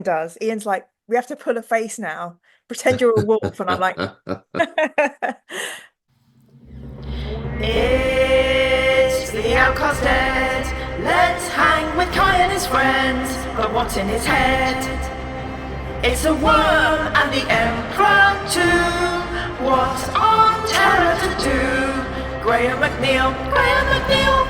does. Ian's like, we have to pull a face now. Pretend you're a wolf. And I'm like, It's the Outcast dead. Let's hang with Kai and his friends. But what's in his head? It's a worm and the Emperor too. What's on Terra to do? Graham McNeill, Graham McNeill.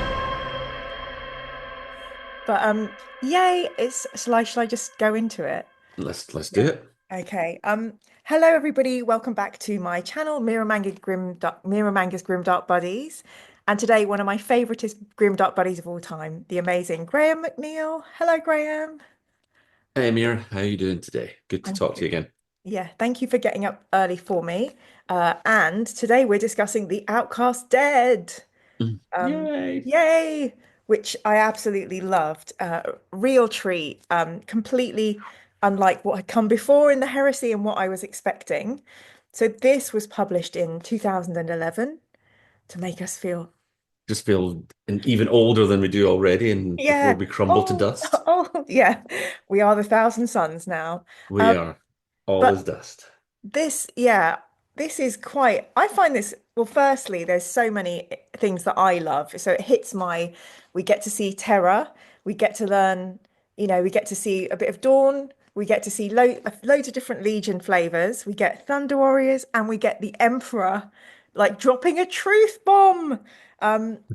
yay, it's shall I just go into it? Let's do Yeah. it. Okay. Hello everybody. Welcome back to my channel, Miramanga's Grim Dark Buddies. And today, one of my favoriteest Grim Dark Buddies of all time, the amazing Graham McNeill. Hello, Graham. Hey Amir, how you doing today? Good to I'm talk to good. you again. Yeah, thank you for getting up early for me. And today we're discussing the Outcast Dead. Yay! Yay! Which I absolutely loved. Real treat. Completely unlike what had come before in the Heresy and what I was expecting. So this was published in 2011 to make us feel, Just feel even older than we do already, and before yeah, we crumble to oh, dust, oh, yeah, we are the Thousand Sons now. we Um, are all but as dust. yeah, this is quite, I find this, well, firstly, there's so many things that I love. So it hits we get to see Terra, we get to learn, we get to see a bit of Dawn, we get to see loads of different Legion flavors, we get Thunder Warriors, and we get the Emperor like dropping a truth bomb.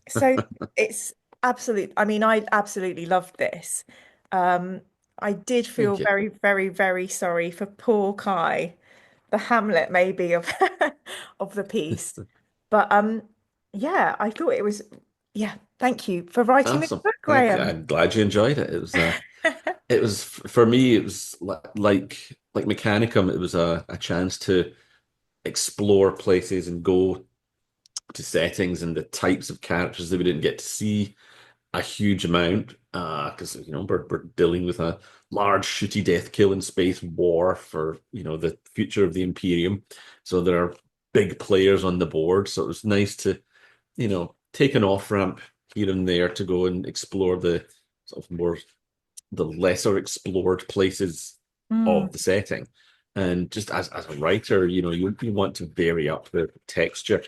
So it's I mean, I absolutely loved this. Um, I did feel Thank you. very, very, very sorry for poor Kai, the Hamlet maybe of of the piece. But yeah, I thought it was yeah, thank you for writing this Awesome. book, Graham. I'm glad you enjoyed it. For me, it was like Mechanicum. It was a chance to explore places and go to settings and the types of characters that we didn't get to see a huge amount because we're dealing with a large shooty death killing space war for the future of the Imperium. So there are big players on the board. So it was nice to take an off ramp here and there to go and explore the sort of more the lesser explored places Mm, of the setting. And just as a writer, you want to vary up the texture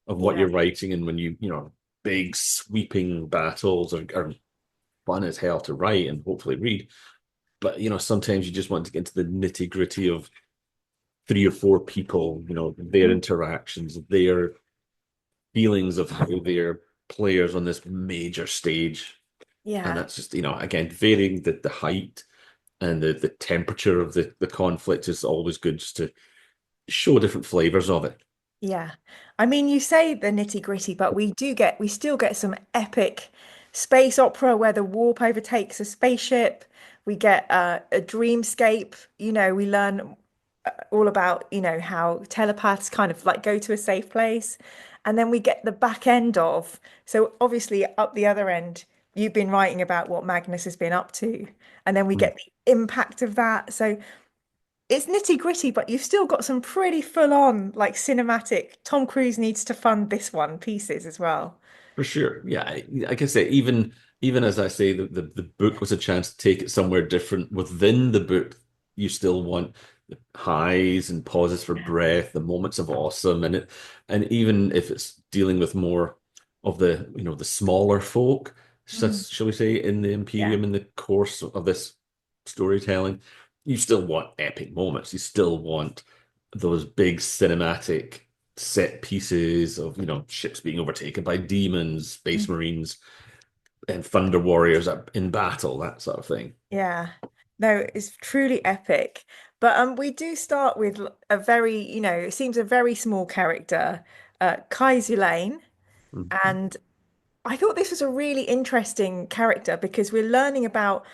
of what yeah, you're writing. And when big sweeping battles are fun as hell to write and hopefully read. But sometimes you just want to get into the nitty gritty of three or four people, their mm, interactions, their feelings of how they're players on this major stage. And yeah. that's just, again, varying the height and the temperature of the conflict is always good just to show different flavors of it. Yeah. I mean, you say the nitty-gritty, but we still get some epic space opera where the warp overtakes a spaceship. We get a dreamscape. We learn all about, how telepaths kind of like go to a safe place. And then we get the back end of, so obviously up the other end, you've been writing about what Magnus has been up to. And then we Mm. get the impact of that. So it's nitty gritty, but you've still got some pretty full on, like cinematic. Tom Cruise needs to fund this one pieces as well. For sure. Yeah. Like I say, even as I say, the book was a chance to take it somewhere different. Within the book, you still want the highs and pauses for breath, the moments of awesome, and even if it's dealing with more of the smaller folk, Mm, shall we say, in the yeah. Imperium in the course of this storytelling, you still want epic moments. You still want those big cinematic set pieces of ships being overtaken by demons, space Mm, marines, and thunder warriors in battle, that sort of thing. yeah. No, it's truly epic. But we do start with a very, it seems a very small character, Kai Zulaine. Mhm. And I thought this was a really interesting character because we're learning about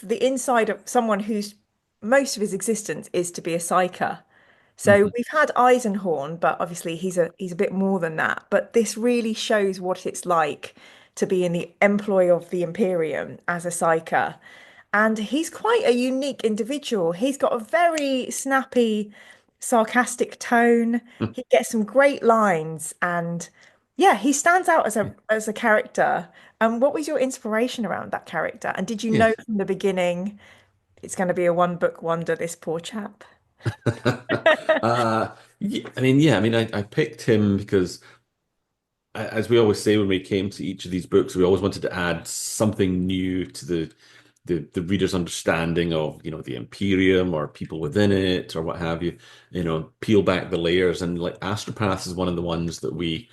the inside of someone whose most of his existence is to be a psyker. So Mhm. we've had Eisenhorn, but obviously he's a bit more than that. But this really shows what it's like to be in the employ of the Imperium as a psyker. And he's quite a unique individual. He's got a very snappy, sarcastic tone. He gets some great lines, and yeah, he stands out as a character. What was your inspiration around that character? And did you Yeah. know from the beginning it's going to be a one book wonder, this poor chap. I picked him because, as we always say when we came to each of these books, we always wanted to add something new to the reader's understanding of, the Imperium or people within it or what have you. Peel back the layers, and like Astropath is one of the ones that we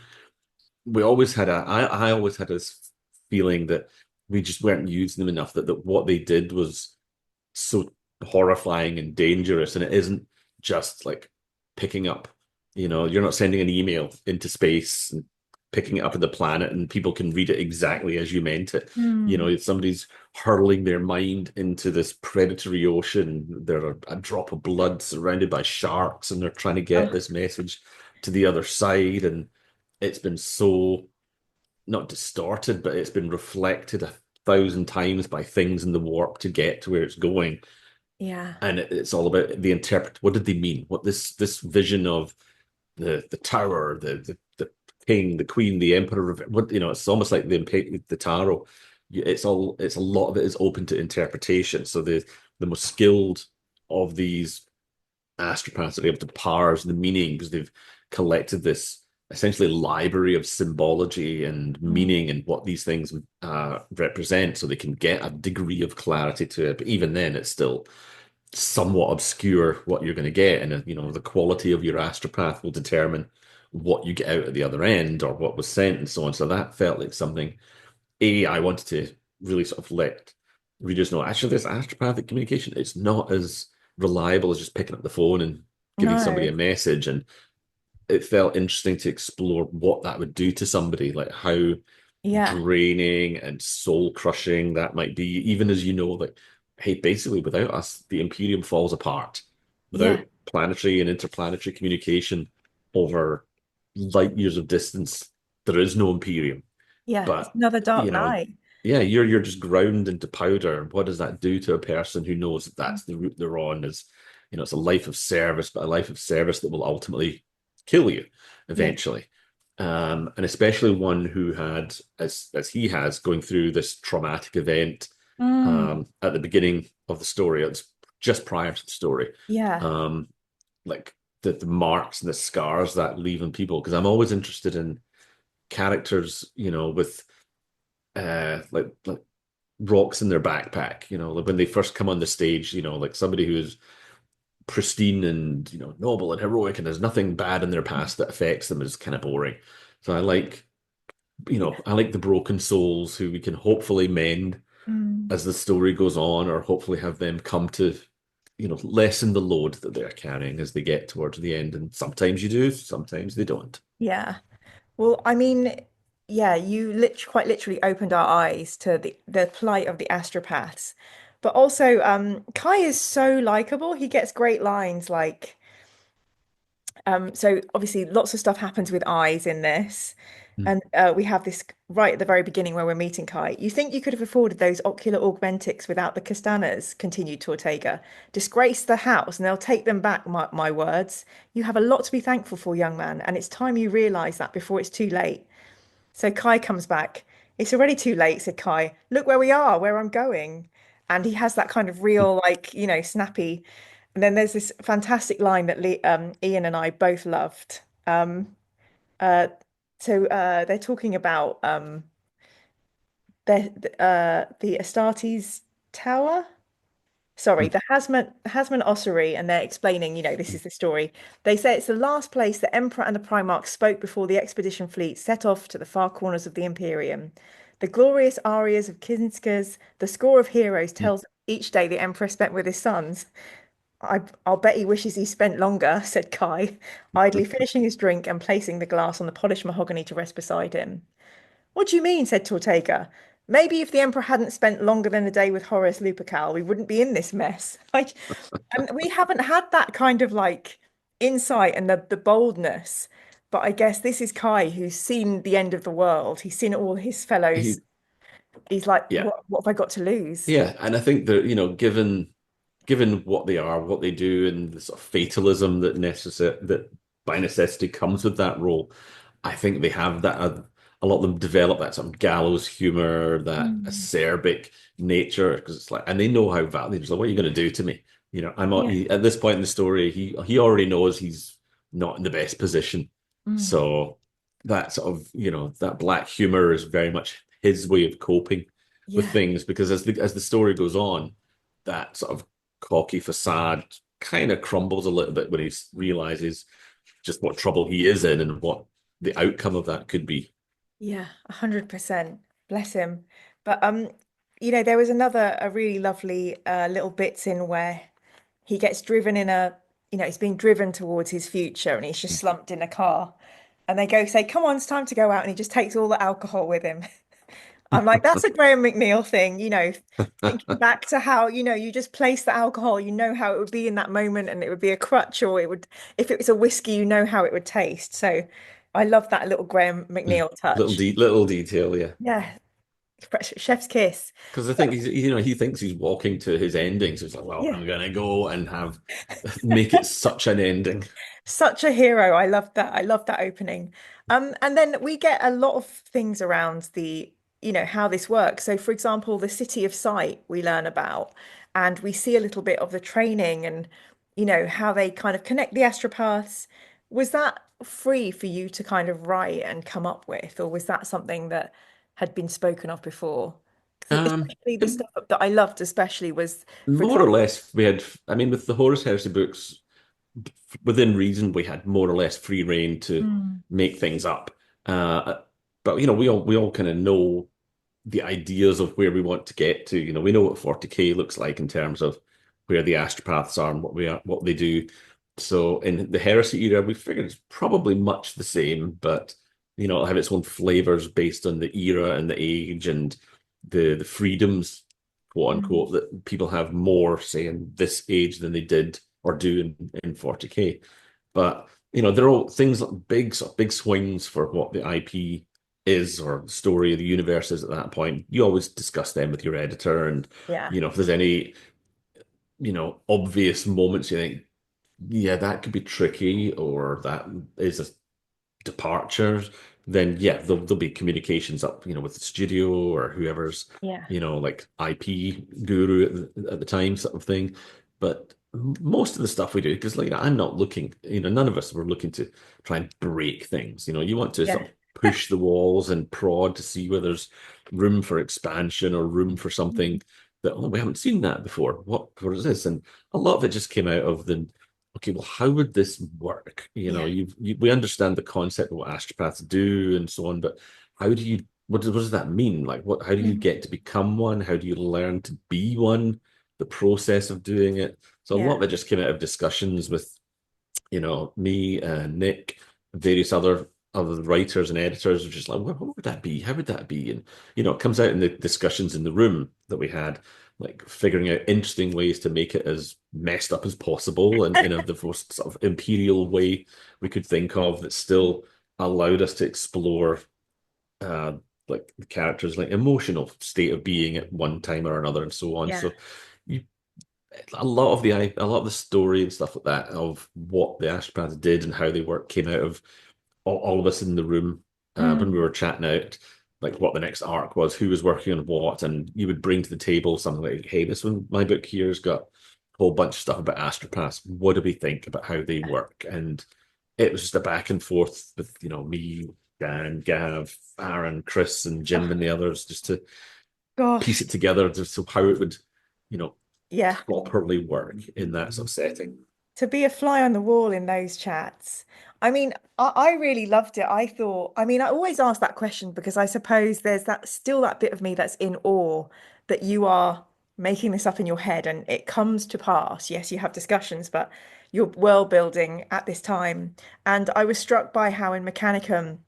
always had I always had this feeling that we just weren't using them enough, that what they did was so horrifying and dangerous, and it isn't just like picking up, you're not sending an email into space and picking it up at the planet and people can read it exactly as you meant it. Hmm. Somebody's hurling their mind into this predatory ocean. They're a drop of blood surrounded by sharks, and they're trying to get Oh, this message to the other side. And it's been so not distorted, but it's been reflected 1,000 times by things in the warp to get to where it's going. yeah, And it's all about the interpret. What did they mean? What this vision of the tower, the king, the queen, the emperor. What it's almost like the tarot. It's a lot of it is open to interpretation. So the most skilled of these astropaths are able to parse the meaning because they've collected this essentially library of symbology and mm, meaning and what these things represent, so they can get a degree of clarity to it. But even then, it's still somewhat obscure what you're going to get, and the quality of your astropath will determine what you get out at the other end or what was sent and so on. So that felt like something I wanted to really sort of let readers know. Actually, this astropathic communication, it's not as reliable as just picking up the phone and giving somebody no, a message. And it felt interesting to explore what that would do to somebody, like how yeah, draining and soul crushing that might be, even as like, hey, basically, without us, the Imperium falls apart. Without yeah, planetary and interplanetary communication over light years of distance, there is no Imperium. yeah. It's But, another Dark you know, Knight. yeah, you're just ground into powder. What does that do to a person who knows that that's the route they're on? It's a life of service, but a life of service that will ultimately kill you Yeah. eventually. And especially one who had, as he has, going through this traumatic event Mm, at the beginning of the story. It's just prior to the story. yeah. Um, like the marks and the scars that leave on people. Because I'm always interested in characters, with like rocks in their backpack, like when they first come on the stage, like somebody who's pristine and noble and heroic and there's nothing bad in their past that affects them is kind of boring. So Yeah. I like the broken souls who we can hopefully mend Mm, as the story goes on, or hopefully have them come to, lessen the load that they're carrying as they get towards the end. And sometimes you do, sometimes they don't. yeah. Well, I mean, yeah, you quite literally opened our eyes to the plight of the astropaths. But also, Kai is so likable. He gets great lines like, so obviously lots of stuff happens with eyes in this. Mm. And we have this right at the very beginning where we're meeting Kai. You think you could have afforded those ocular augmentics without the Castanas, continued Tortega. Disgrace the house, and they'll take them back, my words. You have a lot to be thankful for, young man, and it's time you realize that before it's too late. So Kai comes back. It's already too late, said Kai. Look where we are, where I'm going. And he has that kind of real, like, snappy. And then there's this fantastic line that Ian and I both loved. Uh, they're talking about the Astartes Tower. Sorry, the Hasman Ossuary, and they're explaining, this is the story. They say it's the last place the Emperor and the Primarch spoke before the expedition fleet set off to the far corners of the Imperium. The glorious arias of Kinska's, the score of heroes tells each day the Emperor spent with his sons. I'll bet he wishes he spent longer, said Kai, idly finishing his drink and placing the glass on the polished mahogany to rest beside him. What do you mean? Said Tortega. Maybe if the Emperor hadn't spent longer than a day with Horus Lupercal, we wouldn't be in this mess. Like, and we haven't had that kind of like insight and the boldness. But I guess this is Kai who's seen the end of the world. He's seen all his fellows. He, He's like, yeah, what have I got to lose? yeah, and I think that given what they are, what they do, and the sort of fatalism that by necessity comes with that role, I think they have that a a lot of them develop that sort of gallows humor, that Mm. acerbic nature, because it's like, and they know how valuable. It's like, what are you going to do to me? I'm not, Yeah. at this point in the story, he already knows he's not in the best position. Mm. So that sort of, that black humor is very much his way of coping with Yeah. things, because as the story goes on, that sort of cocky facade kind of crumbles a little bit when he realizes just what trouble he is in and what the outcome of that could be. Yeah, 100%. Bless him. But there was a really lovely little bits in where he gets driven he's being driven towards his future and he's just slumped in a car. And they go say, "Come on, it's time to go out," and he just takes all the alcohol with him. I'm like, that's a Graham McNeill thing, thinking back to how, you just place the alcohol, you know how it would be in that moment and it would be a crutch or if it was a whiskey, you know how it would taste. So I love that little Graham McNeill touch. Little detail, yeah. Yeah, chef's kiss. Because I think he thinks he's walking to his ending, so he's like, well, Yeah, I'm gonna go and have make it such an ending. such a hero. I love that. I love that opening. And then we get a lot of things around how this works. So, for example, the city of sight we learn about, and we see a little bit of the training and, how they kind of connect the astropaths. Was that free for you to kind of write and come up with, or was that something that had been spoken of before? 'Cause especially the It- stuff that I loved, especially was, for More or example, less, we had. I mean, with the Horus Heresy books, within reason, we had more or less free reign to Mm. make things up. Uh, but we all kind of know the ideas of where we want to get to. We know what 40K looks like in terms of where the astropaths are and what they do. So in the Heresy era, we figured it's probably much the same, but it'll have its own flavors based on the era and the age and the freedoms, quote Mm. unquote, that people have more, say, in this age than they did or do in 40K. But they're all things like big swings for what the IP is or the story of the universe is at that point. You always discuss them with your editor, and Yeah. if there's any obvious moments you think, yeah, that could be tricky, or that is a departure, then yeah, there'll be communications up, with the studio or whoever's, Yeah. like IP guru at the time, sort of thing. But most of the stuff we do, because like I'm not looking, none of us were looking to try and break things. You want to sort Yeah. of push the walls and prod to see where there's room for expansion or room for Mm. something that, oh, we haven't seen that before. What is this? And a lot of it just came out of the, okay, well, how would this work? Yeah. We understand the concept of what astropaths do and so on, but how do you, what does that mean? Like, how do you Mm. get to become one? How do you learn to be one? The process of doing it. So a lot Yeah. of it just came out of discussions with, me and Nick, various other writers and editors are just like, what would that be? How would that be? And it comes out in the discussions in the room that we had, like figuring out interesting ways to make it as messed up as possible and in the most sort of imperial way we could think of that still allowed us to explore uh like the characters like emotional state of being at one time or another and so on. Yeah. So you a lot of the story and stuff like that of what the Ashpaths did and how they work came out of all of us in the room when we Mm. were chatting out like what the next arc was, who was working on what, and you would bring to the table something like, "Hey, this one, my book here's got a whole bunch of stuff about astropaths. What do we think about how they work?" And it was just a back and forth with me, Dan, Gav, Aaron, Chris, and Jim, Oh, and the others, just to piece gosh. it together, just so how it would, you know, Yeah. properly work in that sort of setting. To be a fly on the wall in those chats. I mean, I really loved it. I always ask that question because I suppose there's that bit of me that's in awe that you are making this up in your head and it comes to pass. Yes, you have discussions, but you're world building at this time. And I was struck by how in Mechanicum,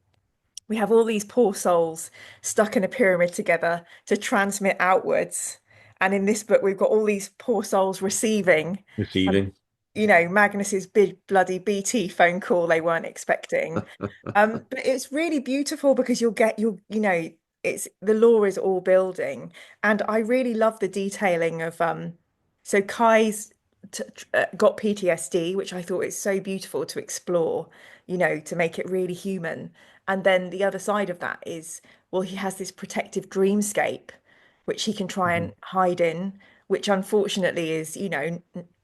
we have all these poor souls stuck in a pyramid together to transmit outwards. And in this book, we've got all these poor souls receiving, Receiving. Magnus's big bloody BT phone call they weren't expecting. But it's really beautiful because it's the lore is all building. And I really love the detailing of so Kai's got PTSD, which I thought is so beautiful to explore, to make it really human. And then the other side of that is, well, he has this protective dreamscape, which he can try and Mhm. hide in, which unfortunately is,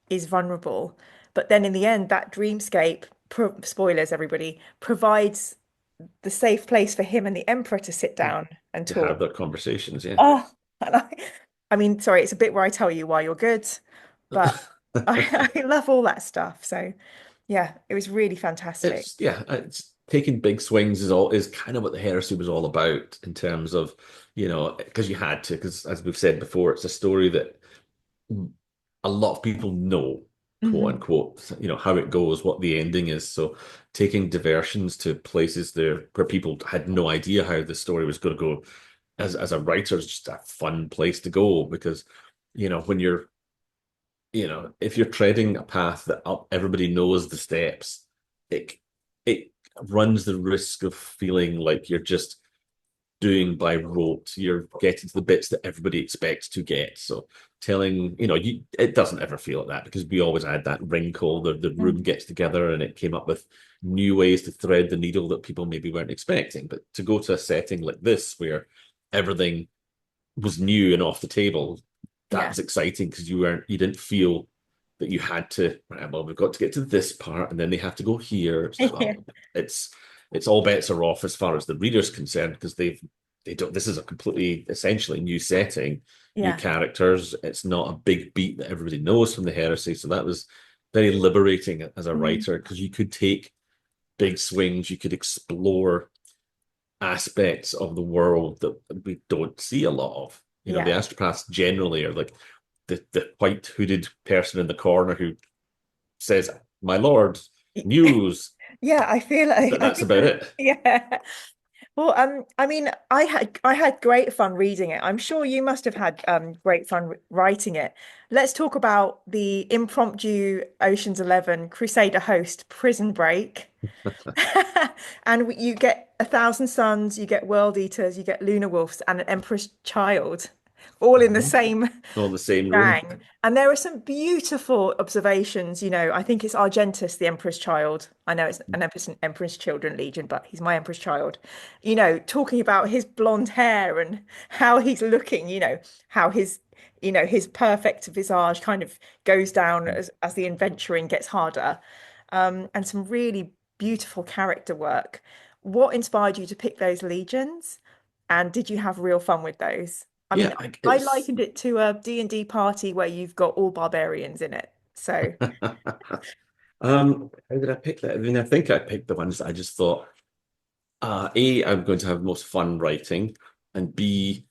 is vulnerable. But then in the end, that dreamscape, spoilers, everybody, provides the safe place for him and the emperor to sit down and To talk. have their conversations, yeah. Oh, and I mean, sorry, it's a bit where I tell you why you're good, but I love all that stuff. So yeah, it was really fantastic. It's taking big swings is kind of what the heresy was all about in terms of, because you had to, because as we've said before, it's a story that a lot of people know, quote Hmm. unquote, how it goes, what the ending is. So taking diversions to places there where people had no idea how the story was going to go as a writer is just a fun place to go because, when if you're treading a path that everybody knows the steps, it it runs the risk of feeling like you're just doing by rote. You're getting to the bits that everybody expects to get. So telling, it doesn't ever feel like that because we always had that wrinkle. The room Mm. gets together and it came up with new ways to thread the needle that people maybe weren't expecting. But to go to a setting like this where everything was new and off the table, that Yeah. was exciting because you didn't feel that you had to, right, well, we've got to get to this part and then they have to go here. It's like, Yeah. well, it's all bets are off as far as the reader's concerned because they don't, this is a completely essentially new setting, new Yeah. characters. It's not a big beat that everybody knows from the heresy. So that was very liberating as a Mm. writer because you could take big swings, you could explore aspects of the world that we don't see a lot of. The Yeah. astropaths generally are like the white hooded person in the corner who says, "My lord, news." Yeah, I feel like But that's about it. yeah. Well, I mean, I had great fun reading it. I'm sure you must have had great fun writing it. Let's talk about the impromptu Ocean's 11 Crusader host prison break. And you get 1,000 suns, you get world eaters, you get lunar wolves, and an emperor's child, all in the Mhm. same All in the same room. gang. And there are some beautiful observations. I think it's Argentus, the Emperor's Child. I know it's an Emperor's Children Legion, but he's my Emperor's Child. Talking about his blonde hair and how he's looking, how his perfect visage kind of goes down as the adventuring gets harder. And some really beautiful character work. What inspired you to pick those legions? And did you have real fun with those? I mean, Yeah, I it's likened it to a D&D party where you've got all barbarians in it. So, how did I pick that? I mean, I think I picked the ones that I just thought, A, I'm going to have most fun writing, and B,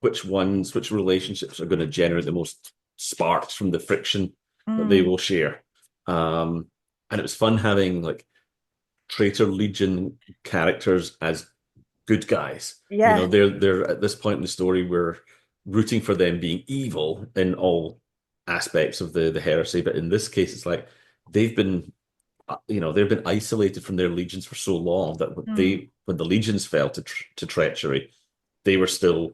which relationships are going to generate the most sparks from the friction that they mm, will share. And it was fun having like traitor legion characters as good guys. yeah, They're at this point in the story we're rooting for them being evil in all aspects of the heresy, but in this case it's like they've been they've been isolated from their legions for so long that mm, when the legions fell to treachery, they were still,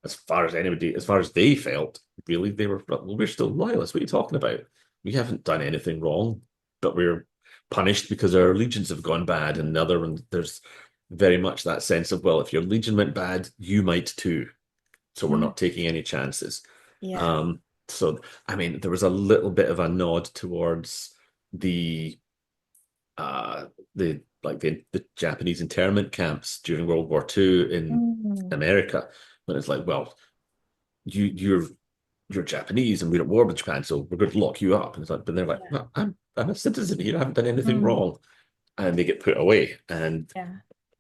as far as they felt, really they were, well, we're still loyalists. What are you talking about? We haven't done anything wrong, but we're punished because our legions have gone bad. And the other one, there's very much that sense of, well, if your legion went bad, you might too. So we're mm, not taking any chances. yeah, Um, so I mean, there was a little bit of a nod towards the uh the Japanese internment camps during World War II in mm, America, when it's like, well, you're Japanese and we're at war with Japan, so we're going to lock you up. And it's like, but they're like, yeah, well, I'm a citizen here, I haven't done anything mm, wrong, and they get put away. And yeah,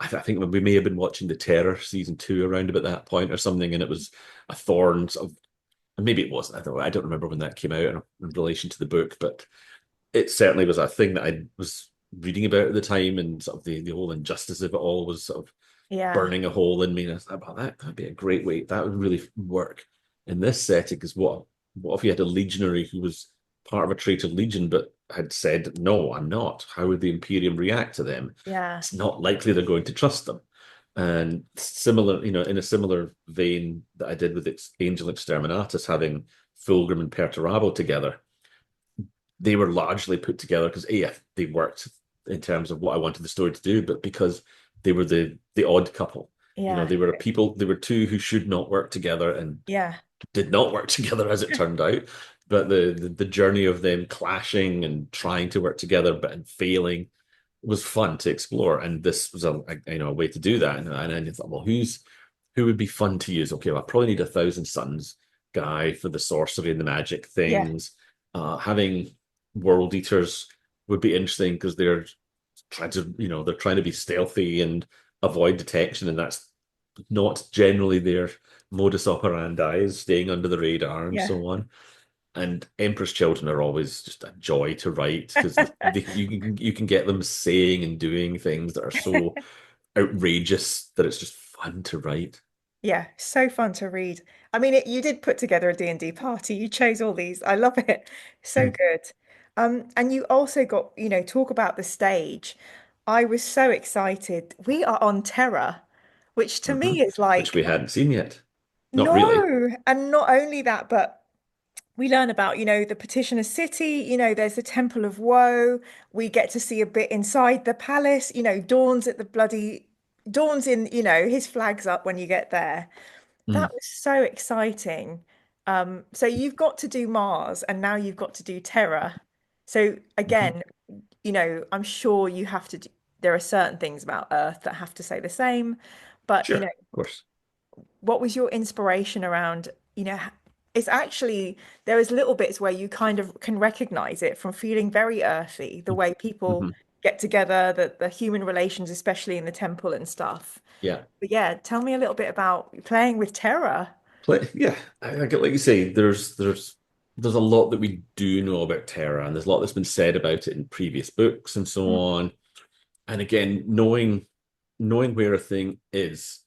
I think we may have been watching the Terror season 2 around about that point or something, and it was a thorn of, and maybe it wasn't. I don't remember when that came out in relation to the book, but it certainly was a thing that I was reading about at the time, and sort of the whole injustice of it all was sort of yeah, burning a hole in me. And I was like, well, that'd be a great way. That would really work in this setting. Because what if you had a legionary who was part of a traitor legion but had said, "No, I'm not." How would the Imperium react to them? yeah, It's not likely they're going to trust them. And similar, in a similar vein that I did with Angel Exterminatus, having Fulgrim and Perturabo together, they were largely put together because yeah, they worked in terms of what I wanted the story to do, but because they were the odd couple. You know, Yeah. they were people, they were two who should not work together and Yeah. did not work together as it turned out. But the journey of them clashing and trying to work together but and failing was fun to explore. And this was a way to do that. And then you thought, well, who would be fun to use? Okay, well, I probably need a Thousand Suns guy for the sorcery and the magic Yeah. things. Having world eaters would be interesting because they're trying to be stealthy and avoid detection, and that's not generally their modus operandi, is staying under the radar and Yeah. so on. And Emperor's Children are always just a joy to write because you can get them saying and doing things that are so outrageous that it's just fun to write. Yeah, so fun to read. I mean, you did put together a D&D party. You chose all these. I love it. So Mm. good. And you also got, talk about the stage. I was so excited. We are on Terra, which to Hmm. me is Which we like, hadn't seen yet. Not really. no. And not only that, but we learn about, the Petitioner's City, there's the Temple of Woe. We get to see a bit inside the palace, Dawn's in, his flag's up when you get there. That Mm. was so exciting. So you've got to do Mars and now you've got to do Terra. So Hmm. again, I'm sure you have to there are certain things about Earth that have to say the same, but Sure, of course. what was your inspiration around, it's actually there is little bits where you kind of can recognize it from feeling very earthy, the way people Hmm. get together, the human relations, especially in the temple and stuff. Yeah. But yeah, tell me a little bit about playing with Terra. Yeah, I get like you say, there's a lot that we do know about Terra, and there's a lot that's been said about it in previous books and so Mm. on. And again, knowing where a thing is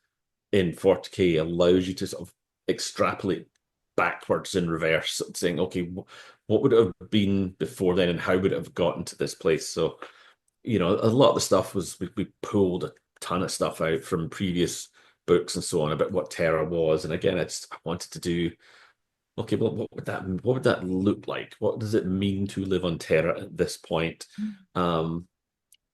in 40K allows you to sort of extrapolate backwards in reverse, saying, okay, what would it have been before then, and how would it have gotten to this place? So, a lot of the stuff was we pulled a ton of stuff out from previous books and so on about what Terra was. And again, I wanted to do, okay, well, what would that look like? What does it mean to live on Terra at this point? Um,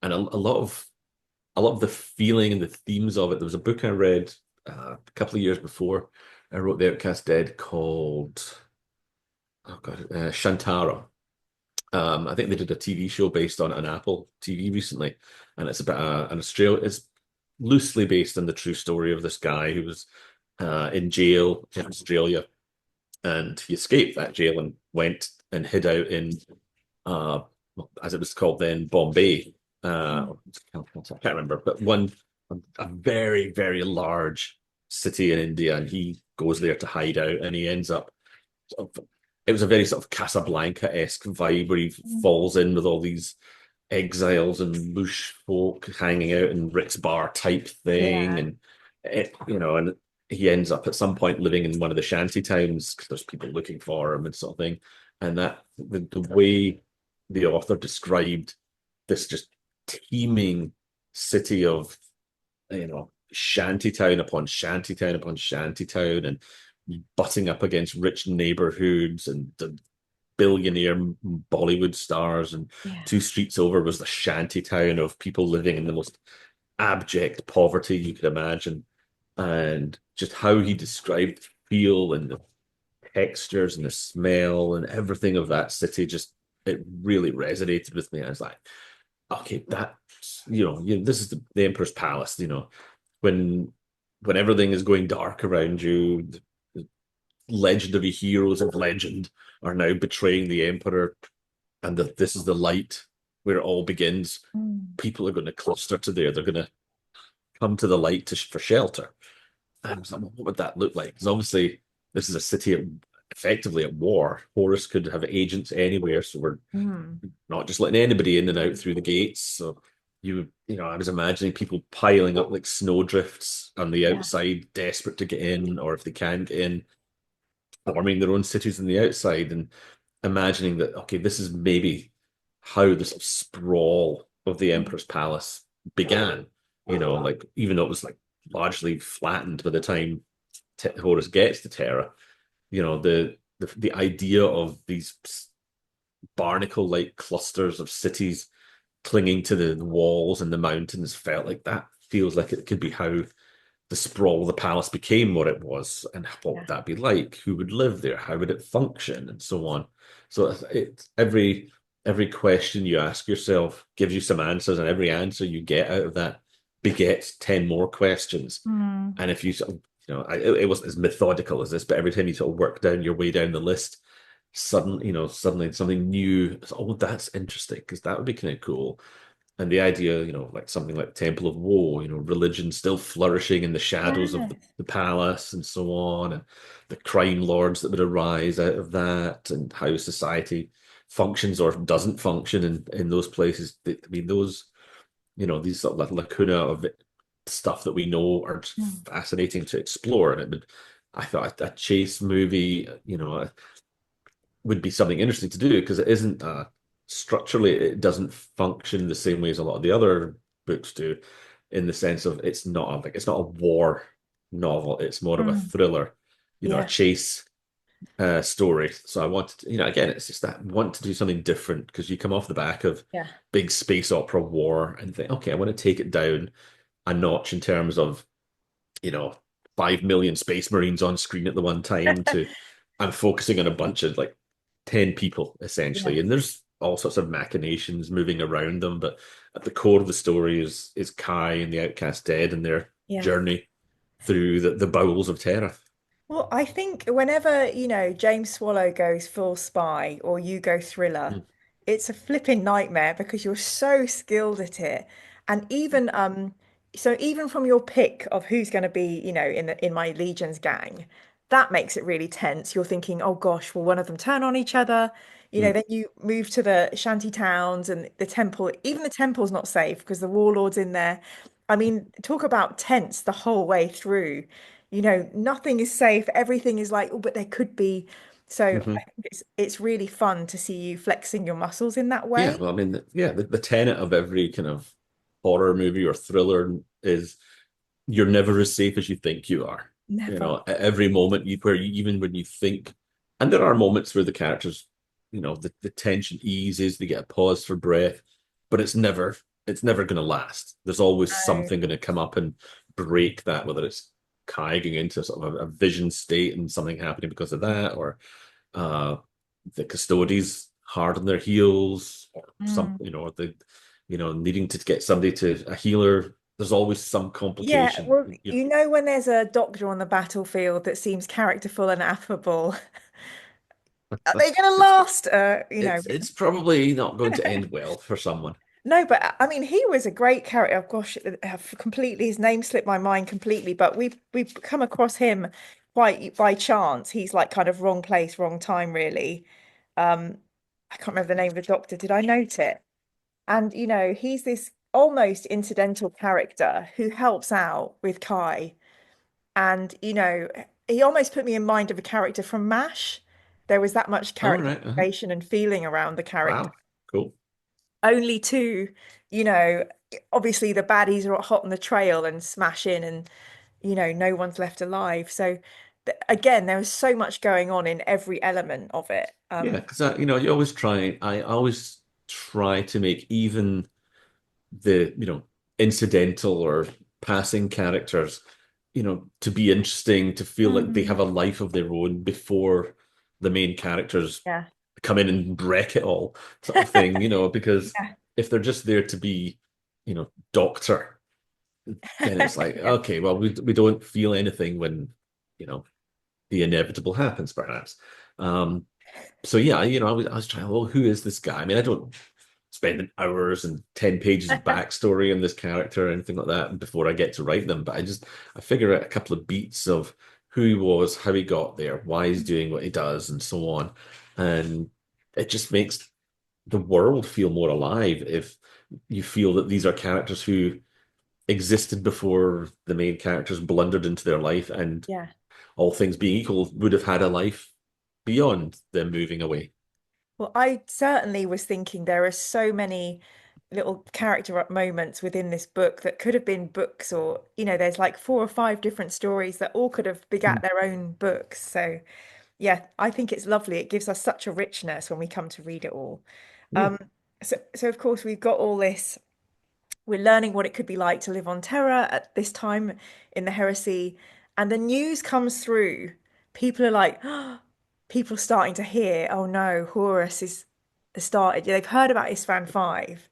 and a lot of the feeling and the themes of it. There was a book I read a couple of years before I wrote the Outcast Dead called, oh God, Shantara. I think they did a TV show based on an Apple TV recently, and it's about an Australia. It's loosely based on the true story of this guy who was in jail in Australia, and he escaped that jail and went and hid out in, uh, as it was called then, Bombay. I can't remember, but a very, very large city in India, and he goes there to hide out, and he ends up. It was a very sort of Casablanca-esque vibe where he falls in with all these exiles and bush folk hanging out in Rick's bar type thing, Yeah. and and he ends up at some point living in one of the shanty towns because there's people looking for him and sort of thing. And that the way the author described this just teeming city of shanty town upon shanty town upon shanty town, and butting up against rich neighborhoods and the billionaire Bollywood stars, and Yeah. two streets over was the shanty town of people living in the most abject poverty you could imagine. And just how he described the feel and the textures and the smell and everything of that city, just it really resonated with me. I was like, okay, this is the Emperor's Palace. When everything is going dark around you, the legendary heroes of legend are now betraying the Emperor, and that this is the light where it all begins. Mm. People are going to cluster to there. They're going to come to the light for shelter. And I was like, well, what would that look like? Because obviously, this is a city effectively at war. Horus could have agents anywhere, so we're Mm. not just letting anybody in and out through the gates. So I was imagining people piling up like snowdrifts on the Yeah. outside, desperate to get in, or if they can get in, forming their own cities on the outside, and imagining that, okay, this is maybe how the sort of sprawl of the Emperor's Palace began. Like even though it was like largely flattened by the time Horus gets to Terra, the the idea of these barnacle-like clusters of cities clinging to the walls and the mountains felt like that feels like it could be how the sprawl of the palace became what it was, and what Yeah. would that be like? Who would live there? How would it function, and so on. So every question you ask yourself gives you some answers, and every answer you get out of that begets 10 more questions. Mm. And if you sort of, it wasn't as methodical as this, but every time you sort of work down your way down the list, suddenly something new. Oh, that's interesting because that would be kind of cool. And the idea, like something like Temple of Woe, religion still flourishing in the shadows of Yes. the palace and so on, and the crime lords that would arise out of that, and how society functions or doesn't function in those places. I mean, these sort of lacuna of stuff that we know are Mm. fascinating to explore. And I thought a chase movie, would be something interesting to do because it isn't structurally, it doesn't function the same way as a lot of the other books do, in the sense of it's not a war novel, it's more of a Mm. thriller, a Yeah. chase story. So I wanted to, again, it's just that I want to do something different because you come off the back of Yeah. big space opera war and think, okay, I want to take it down a notch in terms of, you know, 5 million space marines on screen at the one time to I'm focusing on a bunch of like 10 people Yeah. essentially. And there's all sorts of machinations moving around them, but at the core of the story is Kai and the Outcast dead and their Yeah. journey through the bowels of Terra. Well, I think whenever, James Swallow goes full spy or you go thriller, Mm, it's a flipping nightmare because you're so skilled at it. And even so even from your pick of who's going to be, in my Legion's gang, that makes it really tense. You're thinking, oh gosh, will one of them turn on each other? mm, Then you move to the shanty towns and the temple. Even the temple's not safe because the warlord's in there. I mean, talk about tense the whole way through. Nothing is safe. Everything is like, oh, but there could be. So I mhm. think it's really fun to see you flexing your muscles in that Yeah, way. well, I mean, the tenet of every kind of horror movie or thriller is you're never as safe as you think you are. Never. At every moment even when you think, and there are moments where the characters, the tension eases, they get a pause for breath, but it's never going to last. There's always No. something going to come up and break that, whether it's Kai going into sort of a vision state and something happening because of that, or uh, the custodies hard on their heels, or Mm. needing to get somebody to a healer. There's always some Yeah, complication. well, when there's a doctor on the battlefield that seems characterful and affable, are they going to It's last? it's probably not going to end well for someone. No, but I mean, he was a great character. Of gosh, have completely his name slipped my mind completely. But we've come across him quite by chance. He's like kind of wrong place, wrong time, really. Um, I can't remember the name of the doctor. Did I note it? And he's this almost incidental character who helps out with Kai. And he almost put me in mind of a character from MASH. There was that much All right. characterization and feeling around the character Wow. Cool. only to, you know, obviously the baddies are hot on the trail and smash in and, no one's left alive. So again, there was so much going on in every element of it. Yeah, because I always try to make even the, incidental or passing characters, to be interesting, to feel like they Mm. have a life of their own before the main characters Yeah. come in and wreck it all, sort of thing, because Yeah. if they're just there to be, doctor, then it's like, Yeah. okay, well, we don't feel anything when, you know, the inevitable happens, perhaps. Um, so yeah, I was trying, well, who is this guy? I mean, I don't spend hours and 10 pages of backstory on this character or anything like that before I get to write them, but I figure out a couple of beats of who he was, how he got there, why he's doing what he does, and so on. And it just makes the world feel more alive if you feel that these are characters who existed before the main characters blundered into their life, and Yeah. all things being equal, would have had a life beyond them moving away. Well, I certainly was thinking there are so many little character moments within this book that could have been books, or there's like four or five different stories that all could have begat their own books. So Yeah, I think it's lovely. It gives us such a richness when we come to read it all. Mm. Um, so of course we've got all this. We're learning what it could be like to live on Terra at this time in the Heresy, and the news comes through. People are like, people starting to hear, oh no, Horus is started. They've heard about Isfan 5.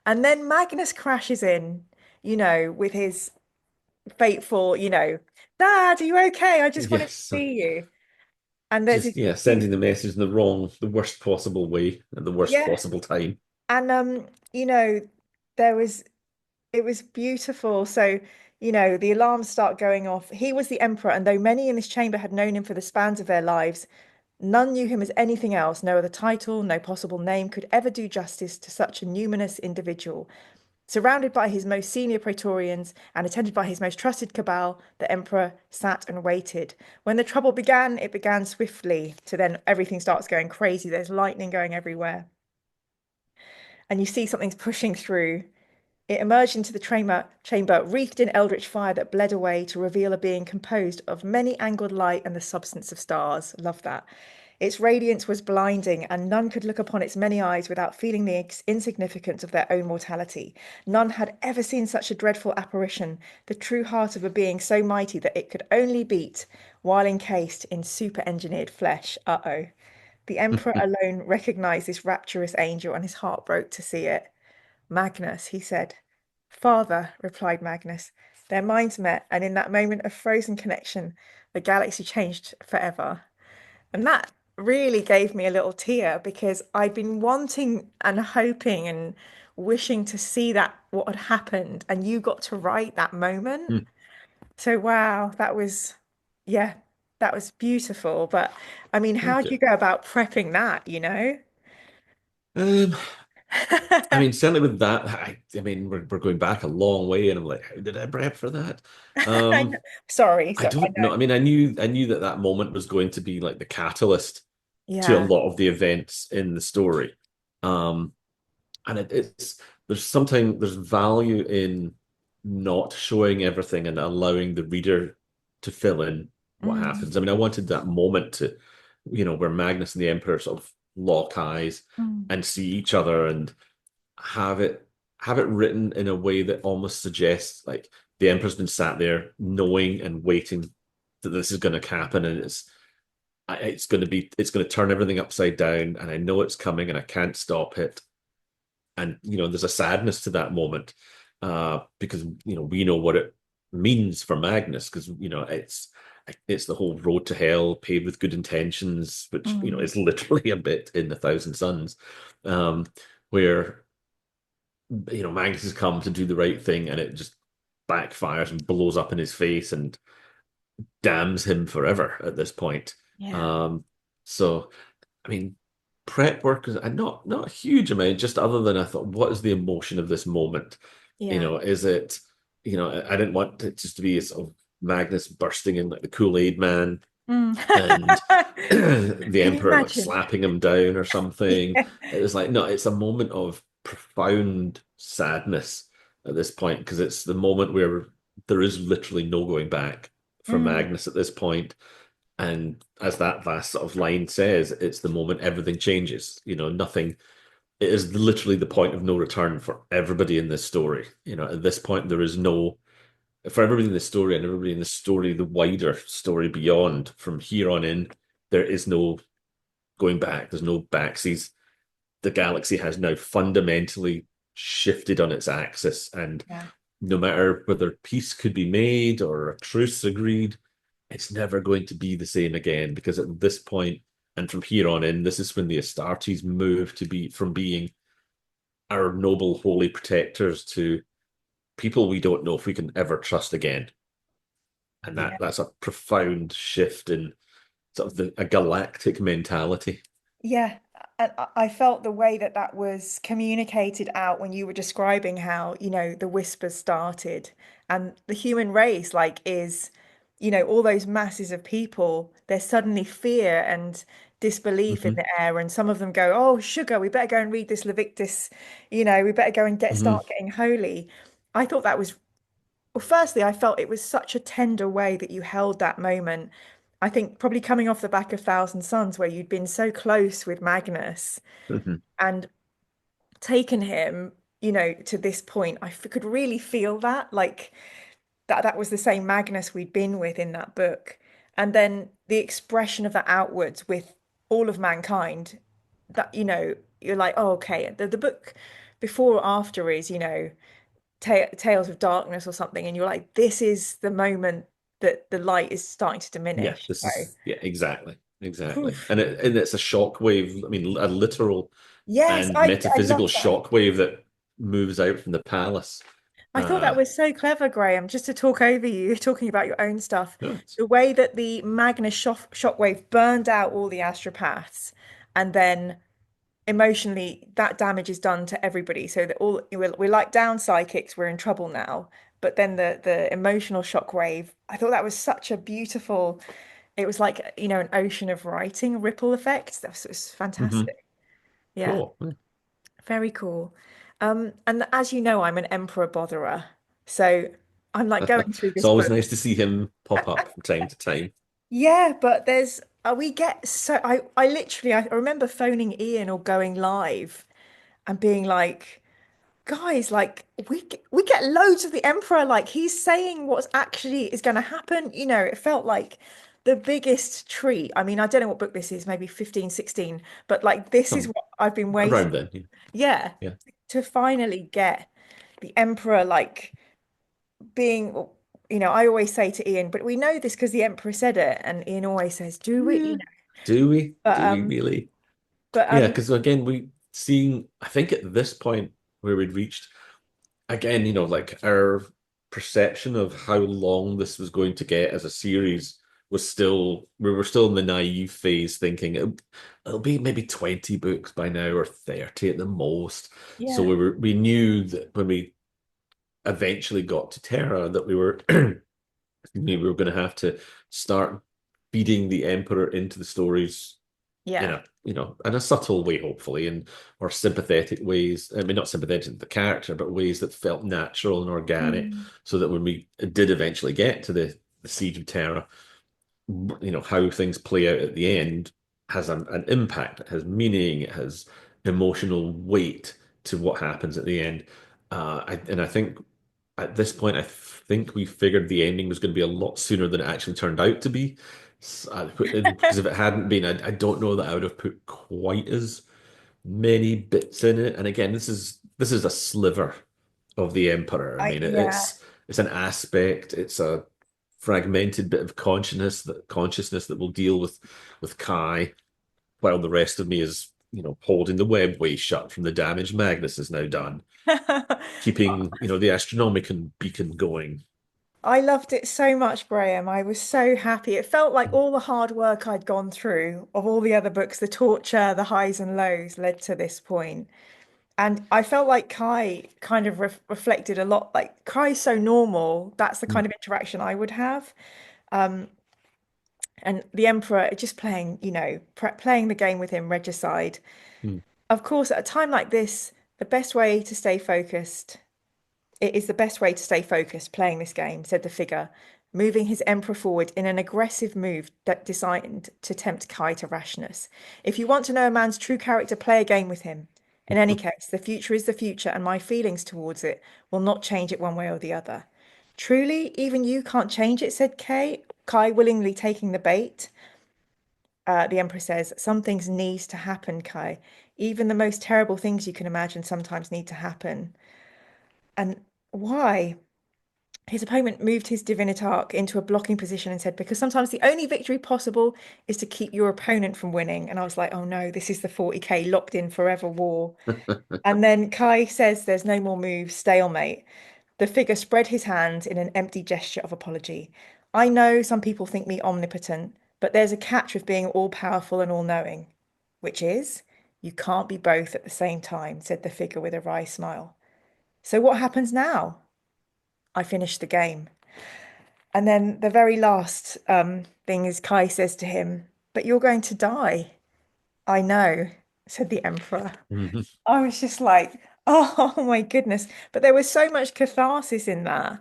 And then Magnus crashes in, with his fateful, Dad, are you okay? I just wanted to Yes, see you. And there's just this yeah, sending the message in the worst possible way at the worst yeah. possible time. And there was it was beautiful. So, the alarms start going off. He was the emperor, and though many in this chamber had known him for the spans of their lives, none knew him as anything else. No other title, no possible name could ever do justice to such a numinous individual. Surrounded by his most senior praetorians and attended by his most trusted cabal, the emperor sat and waited. When the trouble began, it began swiftly. So then everything starts going crazy. There's lightning going everywhere. And you see something's pushing through. It emerged into the chamber, wreathed in eldritch fire that bled away to reveal a being composed of many angled light and the substance of stars. Love that. Its radiance was blinding, and none could look upon its many eyes without feeling the insignificance of their own mortality. None had ever seen such a dreadful apparition, the true heart of a being so mighty that it could only beat while encased in super-engineered flesh. Uh-oh. The Emperor alone recognized this rapturous angel, and his heart broke to see it. Magnus, he said. Father, replied Magnus. Their minds met, and in that moment of frozen connection, the galaxy changed forever. And that really gave me a little tear because I'd been wanting and hoping and wishing to see that what had happened, and you got to write that moment. Mm. So wow, yeah, that was beautiful. But I mean, how Thank do you you. go about prepping that? Um, I mean, certainly with that, I mean, we're going back a long way, and I'm like, how did I prep for that? I know. Um, Sorry, I so I don't know. know. I mean, I knew that that moment was going to be like the catalyst to a Yeah. lot of the events in the story. Um, and there's value in not showing everything and allowing the reader to fill in what Mm, happens. I mean, I wanted that moment to, where Magnus and the Emperor sort of lock eyes mm, and see each other and have it have it written in a way that almost suggests like the Emperor's been sat there knowing and waiting that this is going to happen, and it's going to turn everything upside down, and I know it's coming and I can't stop it. And there's a sadness to that moment, because we know what it means for Magnus, because it's the whole road to hell paved with good intentions, which mm. is literally a bit in the Thousand Sons, where Magnus has come to do the right thing and it just backfires and blows up in his face and damns him forever at this point. Yeah. Um, so I mean, prep work is not a huge amount, just other than I thought, what is the emotion of this moment? Yeah. Is it, I didn't want it just to be a sort of Magnus bursting in like the Kool-Aid man Mm. and the Can you Emperor like imagine? slapping him down or something. Yeah. It was like, no, it's a moment of profound sadness at this point, because it's the moment where there is literally no going back for Mm. Magnus at this point. And as that last sort of line says, it's the moment everything changes. Nothing, it is literally the point of no return for everybody in this story. At this point, there is no, for everybody in the story and everybody in the story, the wider story beyond, from here on in, there is no going back. There's no backsies. The galaxy has now fundamentally shifted on its axis. And Yeah. no matter whether peace could be made or a truce agreed, it's never going to be the same again, because at this point and from here on in, this is when the Astartes move to be from being our noble holy protectors to people we don't know if we can ever trust again. And Yeah. that's a profound shift in sort of a galactic mentality. Yeah. And I felt the way that that was communicated out when you were describing how, the whispers started and the human race, like, is, all those masses of people, there's suddenly fear and disbelief in Hmm. the air. And some of them go, oh, sugar, we better go and read this Levictus, we better go and Hmm. start getting holy. I thought that was, well, firstly, I felt it was such a tender way that you held that moment. I think probably coming off the back of Thousand Suns, where you'd been so close with Magnus Mhm. and taken him, to this point, could really feel that, like that was the same Magnus we'd been with in that book. And then the expression of that outwards with all of mankind, that, you're like, oh, okay. The book before or after is, Tales of Darkness or something, and you're like, this is the moment that the light is starting to Yeah, diminish. this So, is yeah, exactly, exactly. oof. And it's a shock wave. I mean, a literal Yes, and I love metaphysical that. shock wave that moves out from the palace. I thought that Uh, was so clever, Graham, just to talk over you, talking about your own stuff. no, it's- The way that the Magnus shockwave burned out all the astropaths, and then emotionally that damage is done to everybody. So that we're like down psychics, we're in trouble now. But then the emotional shockwave, I thought that was such a beautiful, it was like, an ocean of writing, ripple effect. That was Mhm. fantastic. Yeah, Cool. very cool. And as you know, I'm an emperor botherer. So I'm like going through It's this always book. nice to see him pop up from time to time. Yeah, but we get so I literally I remember phoning Ian or going live and being like, guys, like we get loads of the Emperor, like he's saying what's actually is going to happen. It felt like the biggest treat. I mean, I don't know what book this is, maybe 15, 16, but like this is Some what I've been waiting. around then. Yeah. Yeah, Yeah. to finally get the Emperor like being, I always say to Ian, but we know this because the Emperor said it, and Ian always says, do we, Yeah. Do we? but Do we really? but Yeah, because again, we seeing, I think at this point where we'd reached, again, like our perception of how long this was going to get as a series was still, we were still in the naive phase thinking it'll be maybe 20 books by now or 30 at the most. So yeah, we knew that when we eventually got to Terra that we were going to have to start feeding the Emperor into the stories in yeah. a subtle way, hopefully, and or sympathetic ways. I mean, not sympathetic to the character, but ways that felt natural and organic, Mm. so that when we did eventually get to the Siege of Terra, how things play out at the end has an impact. It has meaning. It has emotional weight to what happens at the end. And I think at this point, I think we figured the ending was going to be a lot sooner than it actually turned out to be. Because if it hadn't been, I don't know that I would have put quite as many bits in it. And again, this is a sliver of the Emperor. I mean, Yeah. it's an aspect. It's a fragmented bit of consciousness that will deal with Kai, while the rest of me is holding the webway shut from the damage Magnus has now done, keeping the astronomical beacon going. I loved it so much, Graham. I was so happy. It felt like all the hard work I'd gone through of all the other books, the torture, the highs and lows led to this point. And I felt like Kai kind of reflected a lot. Like Kai's so normal. That's the kind of interaction I would have. Um, and the Emperor just playing, playing the game with him, regicide. Mm. Of course, at a time like this, the best way to stay focused it is the best way to stay focused playing this game, said the figure, moving his emperor forward in an aggressive move that designed to tempt Kai to rashness. If you want to know a man's true character, play a game with him. In any case, the future is the future, and my feelings towards it will not change it one way or the other. Truly, even you can't change it, said Kai willingly taking the bait. The Emperor says, some things need to happen, Kai. Even the most terrible things you can imagine sometimes need to happen. And why? His opponent moved his divinitarch into a blocking position and said, because sometimes the only victory possible is to keep your opponent from winning. And I was like, oh no, this is the 40k locked in forever war. And then Kai says there's no more moves, stalemate. The figure spread his hands in an empty gesture of apology. I know some people think me omnipotent, but there's a catch with being all powerful and all knowing, which is you can't be both at the same time, said the figure with a wry smile. So what happens now? I finished the game. And then the very last thing is Kai says to him, but you're going to die. I know, said the Emperor. Mhm. I was just like, oh my goodness. But there was so much catharsis in that.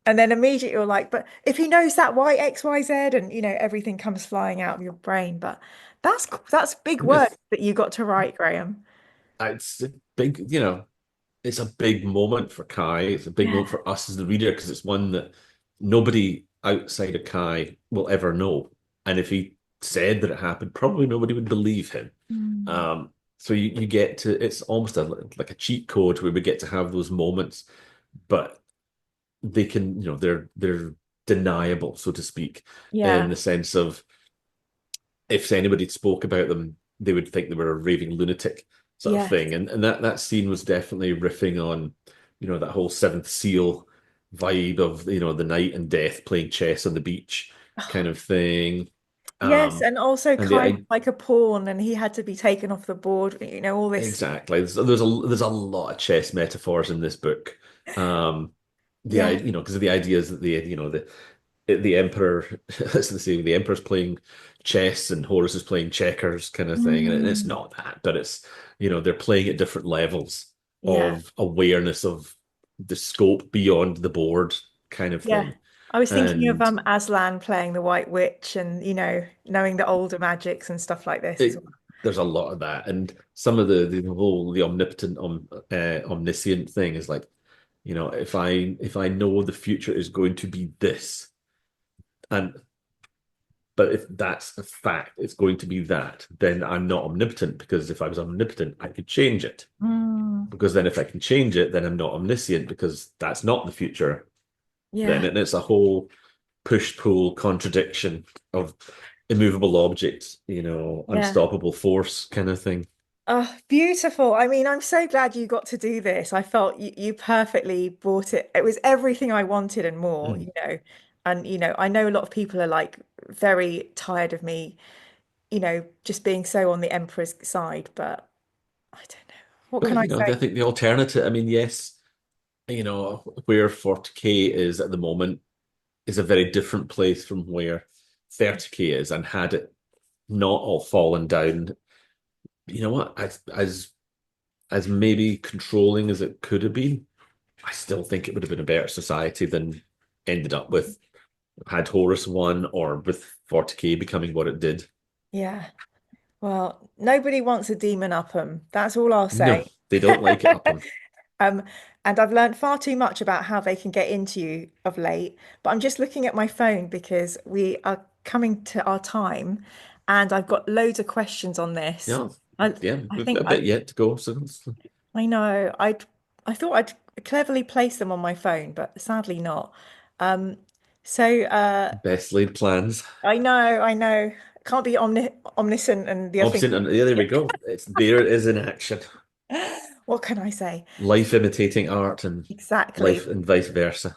And then immediately you're like, but if he knows that why X, Y, Z, and everything comes flying out of your brain. But that's big work Yes, that you got to write, Graham. it's a big, it's a big moment for Kai. It's a big moment Yeah. for us as the reader because it's one that nobody outside of Kai will ever know. And if he said that it happened, probably nobody would believe him. Mm. So you get to, it's almost like a cheat code where we get to have those moments, but they can, they're deniable, so to speak, in Yeah. the sense of if anybody spoke about them, they would think they were a raving lunatic sort of Yes. thing. And that scene was definitely riffing on, that whole Seventh Seal vibe of, the knight and death playing chess on the beach kind of thing. Yes, Um, and also and the kind of I like a pawn, and he had to be taken off the board. All this. exactly there's a lot of chess metaphors in this book. Yeah. Because of the ideas that the emperor, as they say, the emperor's playing chess and Horus is playing checkers, kind of thing, and it's Mm. not that, but it's they're playing at different levels Yeah. of awareness of the scope beyond the board, kind of Yeah. thing, I was thinking of and Aslan playing the White Witch and, knowing the older magics and stuff like this as it, well. there's a lot of that, and some of the omnipotent omniscient thing is like, if I know the future is going to be this, and but if that's a fact, it's going to be that, then I'm not omnipotent because if I was omnipotent, I could change it. Mm. Because then if I can change it, then I'm not omniscient because that's not the future. Then Yeah. and it's a whole push-pull contradiction of immovable objects, Yeah. unstoppable force kind of thing. Oh, beautiful. I mean, I'm so glad you got to do this. I felt you perfectly brought it. It was everything I wanted and more, Mm. And, I know a lot of people are like very tired of me, just being so on the Emperor's side, but I don't know. What Well, can I I say? think the alternative, I mean, yes, where 40K is at the moment is a very different place from where 30K is, and had it not all fallen down, you know what? As maybe controlling as it could have been, I still think it would have been a better society than ended up with had Horus won or with 40K becoming what it did. Yeah. Well, nobody wants a demon up 'em. That's all I'll No, say. they don't like it up them. Um, and I've learned far too much about how they can get into you of late. But I'm just looking at my phone because we are coming to our time, and I've got loads of questions on this. Yeah, I yeah, I we've got think a bit yet to go. So I know I thought I'd cleverly place them on my phone, but sadly not. Um, so best laid plans. I know, can't be omniscient and the other thing. Obstinate, and yeah, there we go. It's there. It is in action. What can I say? Life imitating art, and Exactly. life and vice versa.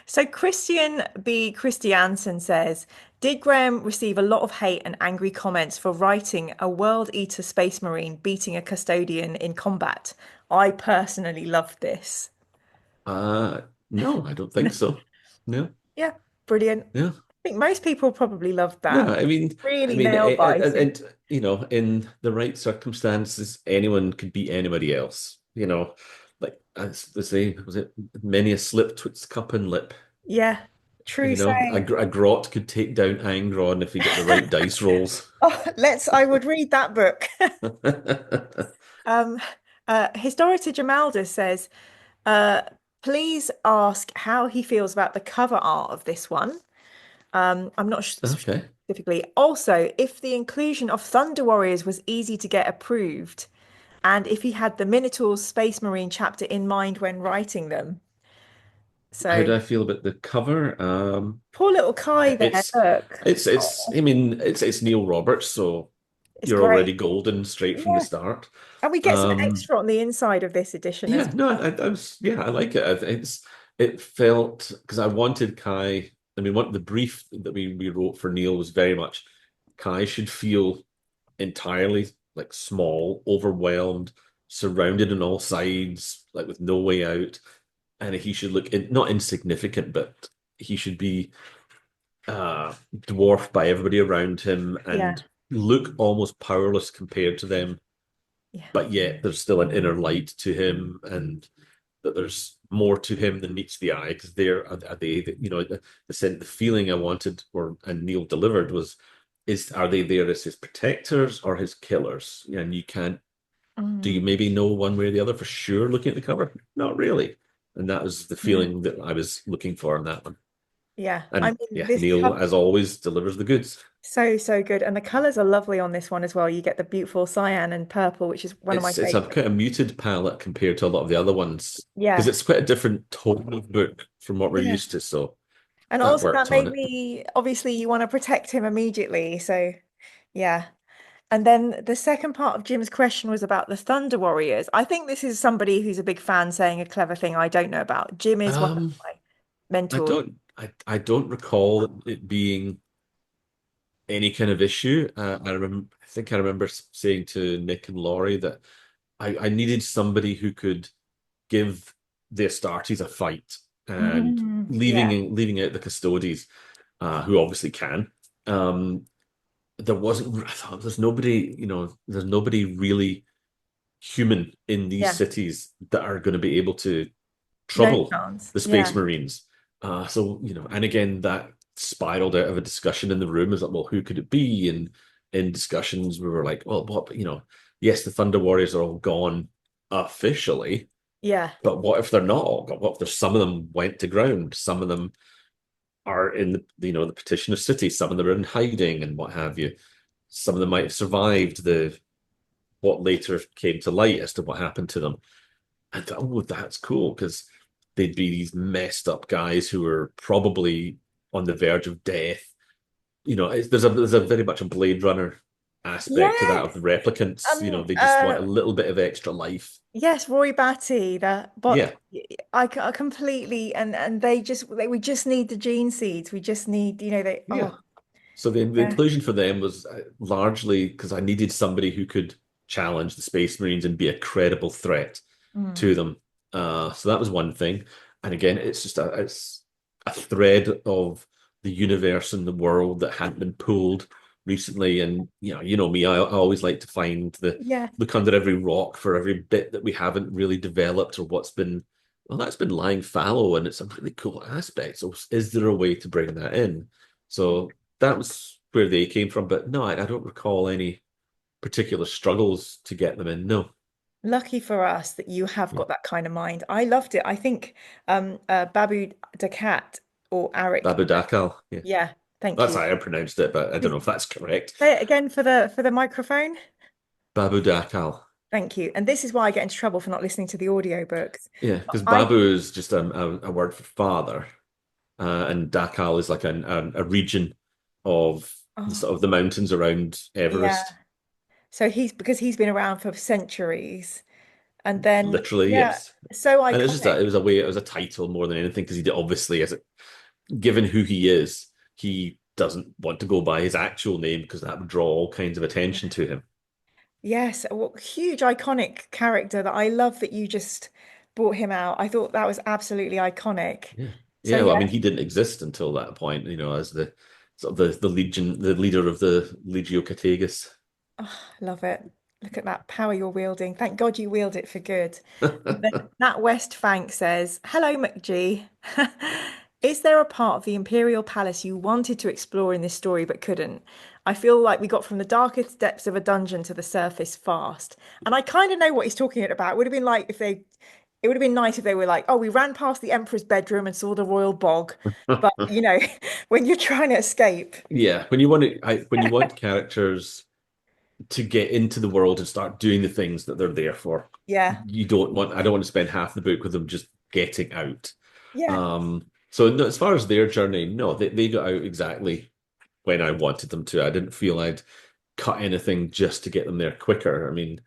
So Christian B. Christiansen says, did Graham receive a lot of hate and angry comments for writing a World Eater Space Marine beating a custodian in combat? I personally loved this. No, I don't think so. No, Yeah, brilliant. no. I think most people probably loved No, that. I Really mean, nail biting. and in the right circumstances, anyone could beat anybody else. Like as they say, was it many a slip twixt cup and lip? Yeah, true A, saying. a grot could take down Angron if he got the right dice rolls. Oh, I would read that book. Um, Historia Jamalda says, uh, please ask how he feels about the cover art of this one. I'm not Okay. specifically. Also, if the inclusion of Thunder Warriors was easy to get approved, and if he had the Minotaur's Space Marine chapter in mind when writing them. How So do I feel about the cover? poor little Kai there, It's look. it's Oh, I mean it's Neil Roberts, so it's you're great. already golden straight from the Yeah. start. And we get some Um, extra on the inside of this edition as yeah, no, well. I was yeah, I like it. It felt because I wanted Kai. I mean, what the brief that we wrote for Neil was very much Kai should feel entirely like small, overwhelmed, surrounded on all sides, like with no way out, and he should look not insignificant, but he should be dwarfed by everybody around him Yeah. and look almost powerless compared to them. Yeah. But yet there's still an inner light to him, and that there's more to him than meets the eye, because are they, the feeling I wanted, or and Neil delivered was, are they there as his protectors or his killers? And you can't, do you Mm, maybe know one way or the other for sure looking at the cover? Not really. And that was the yeah. feeling that I was looking for in that one. Yeah. I And mean, yeah, this Neil, cover as always, delivers the goods. so, so good. And the colors are lovely on this one as well. You get the beautiful cyan and purple, which is one of my It's a favorites. kind of muted palette compared to a lot of the other ones, because Yeah. it's quite a different tone of book from what we're Yeah. used to. So And that also that worked on made it. me, obviously you want to protect him immediately. So yeah. And then the second part of Jim's question was about the Thunder Warriors. I think this is somebody who's a big fan saying a clever thing I don't know about. Jim is one of Um, my mentors. I don't recall it being any kind of issue. I think I remember saying to Nick and Laurie that I needed somebody who could give the Astartes a fight, and Yeah. leaving out the Custodes, who obviously can. Um, there wasn't. I thought there's nobody really human in these Yeah. cities that are going to be able to No trouble chance. the Space Yeah. Marines. So, and again, that spiraled out of a discussion in the room. Is like, well, who could it be? And in discussions, we were like, well, what, yes, the Thunder Warriors are all gone officially, Yeah. but what if they're not all gone? What if there's some of them went to ground? Some of them are in the Petitioner City. Some of them are in hiding and what have you. Some of them might have survived what later came to light as to what happened to them. I thought, oh, that's cool, because they'd be these messed up guys who are probably on the verge of death. There's a very much a Blade Runner aspect to that of the Yes. replicants. Um, They just want uh, a little bit of extra life. yes, Roy Batty, but Yeah, I completely and we just need the gene seeds. We just need, they yeah. oh So the yeah. inclusion for them was largely because I needed somebody who could challenge the Space Marines and be a credible threat Mm. to them. So that was one thing. And again, it's a thread of the universe and the world that hadn't been pulled recently. And me, I always like to find Yeah. look under every rock for every bit that we haven't really developed, or that's been lying fallow, and it's a really cool aspect. So is there a way to bring that in? So that was where they came from. But no, I don't recall any particular struggles to get them in. No. Lucky for us that you have Yeah. got that kind of mind. I loved it. I think Babu Dakat or Arik. Babu Dakal. Yeah. Yeah, thank That's you. how I pronounced it, but I don't know if that's correct. Say it again for the microphone. Babu Dakal. Thank you. And this is why I get into trouble for not listening to the audiobooks. Yeah, because I Babu is just a word for father, and Dakal is like a region of oh the mountains around yeah. Everest. So because he's been around for centuries. And then Literally, yeah, yes. so And it's just that iconic. it was a title more than anything, because he obviously, given who he is, he doesn't want to go by his actual name, because that would draw all kinds of attention to him. Yes, a huge iconic character that I love that you just brought him out. I thought that was absolutely iconic. Yeah. So Yeah, well, I yeah, mean, he didn't exist until that point, as the sort of the leader of the Legio Categus. oh, love it. Look at that power you're wielding. Thank God you wield it for good. And then Nat West Fank says, "Hello, McG. Is there a part of the Imperial Palace you wanted to explore in this story but couldn't? I feel like we got from the darkest depths of a dungeon to the surface fast." And I kind of know what he's talking about. It would have been like it would have been nice if they were like, "Oh, we ran past the Emperor's bedroom and saw the royal bog." But when you're trying to escape, Yeah, when you want characters to get into the world and start doing the things that they're there for, yeah, I don't want to spend half the book with them just getting out. yeah, So no, as far as their journey, no, they got out exactly when I wanted them to. I didn't feel I'd cut anything just to get them there quicker. I mean,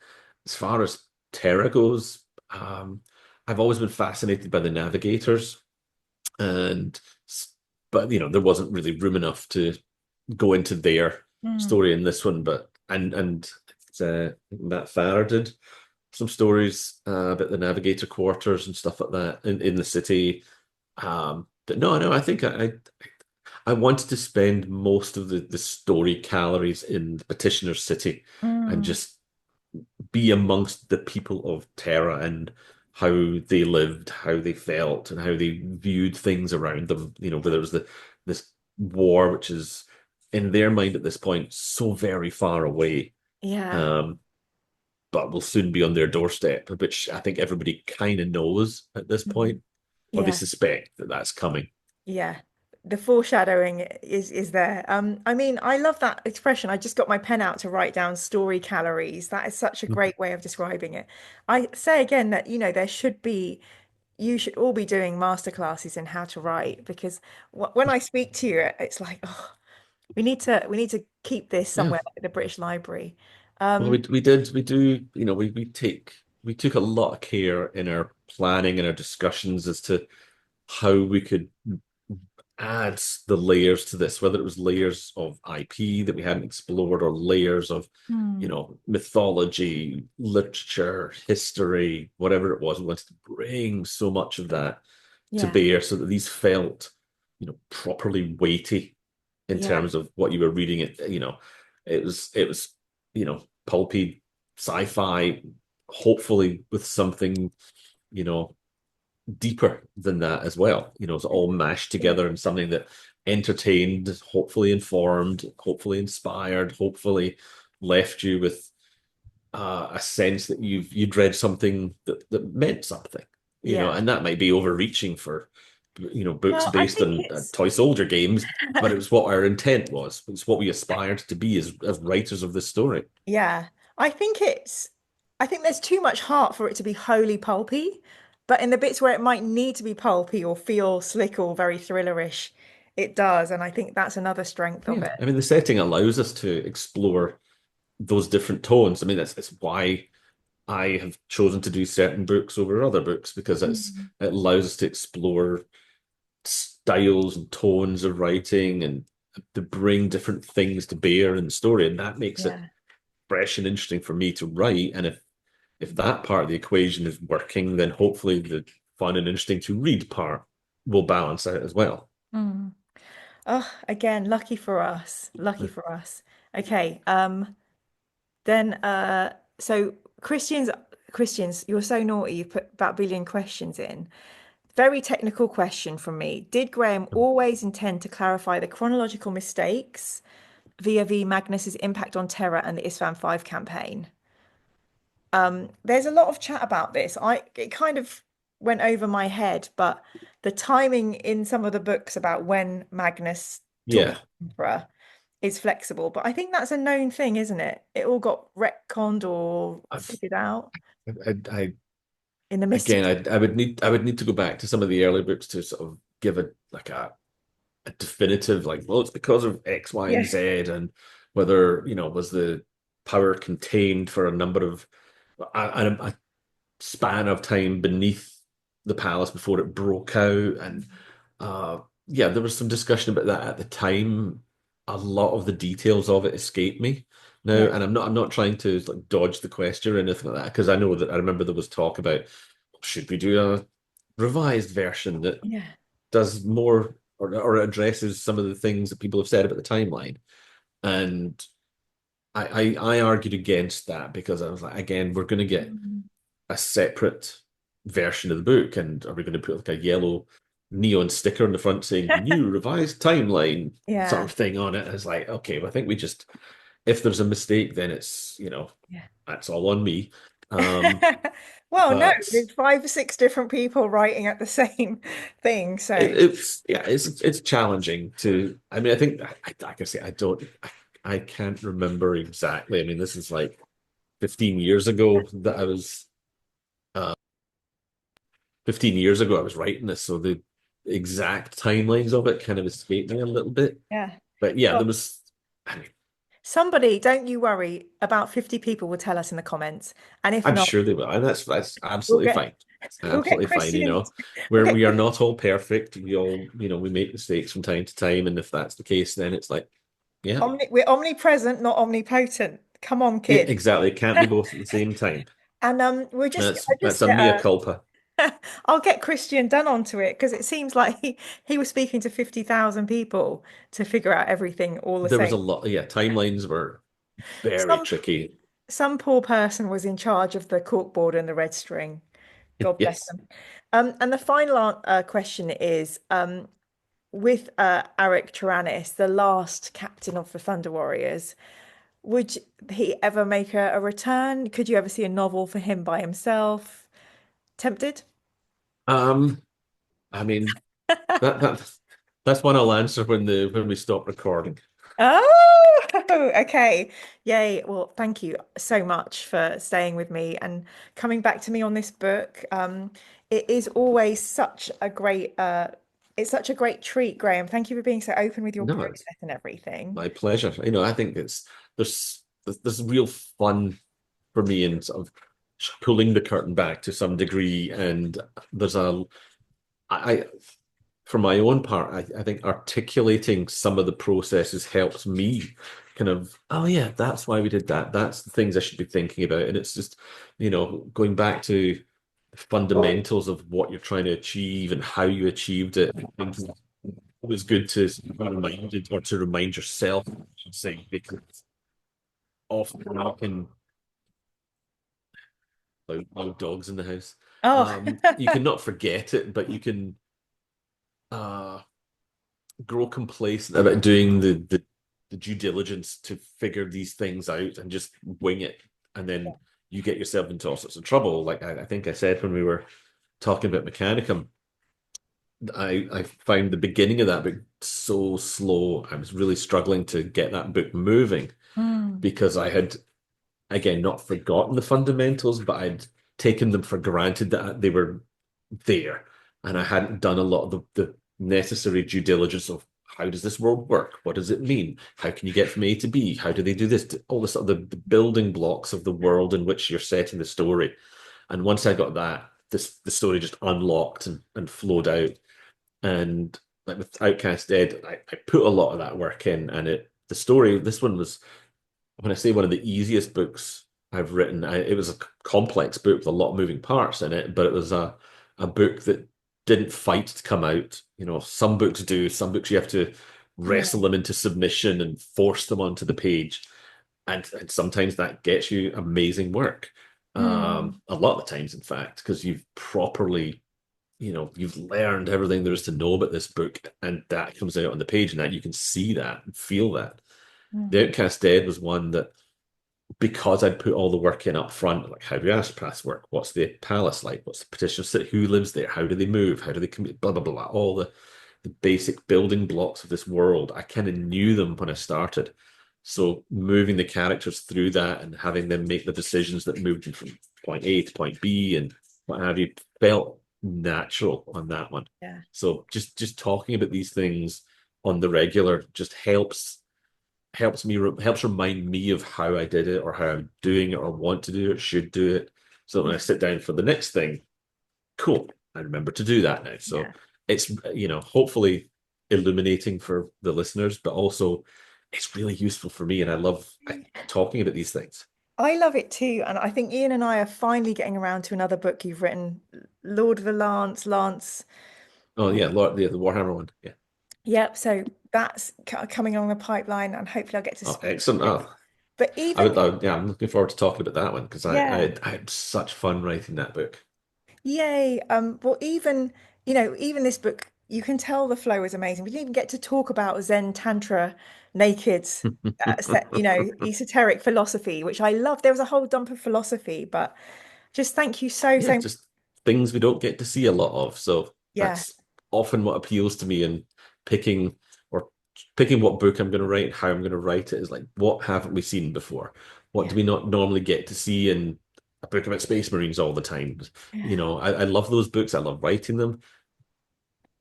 as far as Terra goes, I've always been fascinated by the navigators, and but there wasn't really room enough to go into their mm, story in this one. But Matt Farrer did some stories about the navigator quarters and stuff like that in the city. But no, I think I wanted to spend most of the story calories in the Petitioner's City, and mm, just be amongst the people of Terra, and how they lived, how they felt, and how they viewed things around them. You know, whether it was this war, which is in their mind at this point so very far away, Yeah. um, but will soon be on their doorstep, which I think everybody kind of knows at this Mm. point, or they Yeah. suspect that that's coming. Yeah. The foreshadowing is there. I mean, I love that expression. I just got my pen out to write down story calories. That is such a great way of describing it. I say again that, there should be, you should all be doing masterclasses in how to write because when I speak to you, it's like, oh, we need to keep this Yeah. somewhere like the British Library. Well, Um, we do, we took a lot of care in our planning and our discussions as to how we could add the layers to this, whether it was layers of IP that we hadn't explored or layers of, Hmm. mythology, literature, history, whatever it was. We wanted to bring so much of that to Yeah. bear so that these felt, properly weighty in Yeah. terms of what you were reading. It was pulpy sci-fi, hopefully with something, you know, deeper than that as well. It's all mashed Yeah. together in something that entertained, hopefully informed, hopefully inspired, hopefully left you with a sense that you'd read something that meant something. Yeah. And that might be overreaching for books Well, I based think on it's toy soldier games, but it was what our intent was. It's what we aspired to be as writers of this story. yeah. I think it's I think there's too much heart for it to be wholly pulpy, but in the bits where it might need to be pulpy or feel slick or very thrillerish, it does, and I think that's another strength of Yeah, it. I mean the setting allows us to explore those different tones. I mean that's why I have chosen to do certain books over other books because Mm. it allows us to explore styles and tones of writing and to bring different things to bear in the story, and that makes it Yeah. fresh and interesting for me to write. And if that part of the equation is working, then hopefully the fun and interesting to read part will balance out as well. Mm. Oh, again, lucky for us. Lucky for us. Okay. Then so Christians, you're so naughty, you put about a billion questions in. Very technical question from me. Did Graham always intend to clarify the chronological mistakes via V Magnus's impact on Terra and the Isfan 5 campaign? There's a lot of chat about this. It kind of went over my head, but the timing in some of the books about when Magnus talked Yeah, to the Emperor is flexible, but I think that's a known thing, isn't it? It all got retconned or I've, figured out I in the again, Mystics. I would need to go back to some of the early books to sort of give a definitive, like, well, it's because of X, Y, and Yeah. Z, and whether, was the power contained for a number of a span of time beneath the palace before it broke out. And yeah, there was some discussion about that at the time. A lot of the details of it escape me now, Yeah. and I'm not trying to like dodge the question or anything like that because I know that I remember there was talk about should we do a revised version that Yeah. does more or addresses some of the things that people have said about the timeline. And I argued against that because I was like, again, we're going to get Mm. a separate version of the book, and are we going to put like a yellow neon sticker on the front saying new revised timeline sort Yeah. of thing on it? And it's like, okay, well, I think we just if there's a mistake, then it's Yeah. that's all on me. Um, Well, no, but there's five or six different people writing at the same thing. So, it's yeah, it's challenging to. I mean, I think like I say, I can't remember exactly. I mean, this is like 15 years ago that I was uh 15 years ago I was writing this, so the exact timelines of it kind of escaped me a little bit. yeah. But yeah, Well, there was. I mean, somebody, don't you worry, about 50 people will tell us in the comments. And if I'm not, sure they will, and that's we'll absolutely get fine. It's we'll get absolutely fine. Christians. We'll Where get we are not all perfect. We all, we make mistakes from time to time, and if that's the case, then it's like, yeah, we're omnipresent, not omnipotent. Come on, yeah, kid. exactly. It can't be both at the same time. And we'll just That's I that's just a get mea culpa. I'll get Christian Dunn onto it because it seems like he was speaking to 50,000 people to figure out everything all the There was same. a lot. Yeah, timelines were very Some tricky. some poor person was in charge of the corkboard and the red string. God bless Yes. them. And the final question is with Eric Tyrannis, the last captain of the Thunder Warriors, would he ever make a return? Could you ever see a novel for him by himself? Tempted? Um, I mean that that's one I'll answer when we stop recording. Oh, okay. Yay. Well, thank you so much for staying with me and coming back to me on this book. It is always such a great it's such a great treat, Graham. Thank you for being so open with your No, it's process and everything. my pleasure. I think there's real fun for me in sort of pulling the curtain back to some degree, and there's a I for my own part, I think articulating some of the processes helps me kind of, oh yeah, that's why we did that. That's the things I should be thinking about. And it's just, going back to the fundamentals of what you're trying to achieve and how you achieved it. I think it's always good to be reminded or to remind yourself, I should say, because often you can loud dogs in the house. Oh, You cannot forget it, but you can uh grow complacent about doing the due diligence to figure these things out and just wing it. And then you get yourself into all sorts of trouble. Like I think I said when we were talking about Mechanicum, I found the beginning of that book so slow. I was really struggling to get that book moving mm, because I had, again, not forgotten the fundamentals, but I'd taken them for granted that they were there. And I hadn't done a lot of the necessary due diligence of how does this world work? What does it mean? How can you get from A to B? How do they do this? All this, the building blocks of the world in which you're setting the story. And once I got that, the story just unlocked and flowed out. And like with Outcast Dead, I put a lot of that work in, and the story. This one was, when I say one of the easiest books I've written, it was a complex book with a lot of moving parts in it, but it was a book that didn't fight to come out. Some books do. Some books you have to yeah. wrestle them into submission and force them onto the page, and sometimes that gets you amazing work. Mm, A lot of the times, in fact, because you've properly, you've learned everything there is to know about this book, and that comes out on the page, and that you can see that and feel that. The mm, Outcast Dead was one that, because I'd put all the work in up front, like how do Astropaths work? What's the palace like? What's the petition city? Who lives there? How do they move? How do they commute? Blah, blah, blah, blah. All the basic building blocks of this world. I kind of knew them when I started. So moving the characters through that and having them make the decisions that moved them from point A to point B and what have you felt natural on that one. yeah. So just talking about these things on the regular just helps remind me of how I did it or how I'm doing it or want to do it, should do it. So when I sit down for the next thing, cool, I remember to do that now. So Yeah. it's hopefully illuminating for the listeners, but also it's really useful for me, and I love talking about these things. I love it too. And I think Ian and I are finally getting around to another book you've written, Lord of the Lance. Oh yeah, Lord, the Warhammer one. Yeah. Yep. So that's coming along the pipeline, and hopefully I'll get to Oh, speak to excellent. you. Oh, But yeah, I'm looking forward to talking about that one because yeah, I had such fun writing that book. yay. Well, even this book, you can tell the flow is amazing. We didn't even get to talk about Zen Tantra naked, esoteric philosophy, which I love. There was a whole dump of philosophy, but just thank you Yeah, so much. just things we don't get to see a lot of. So Yeah, that's often what appeals to me in picking or picking what book I'm going to write and how I'm going to write it is like, what haven't we seen before? What yeah, do we not normally get to see in a book about space marines all the time? yeah, I love those books. I love writing them,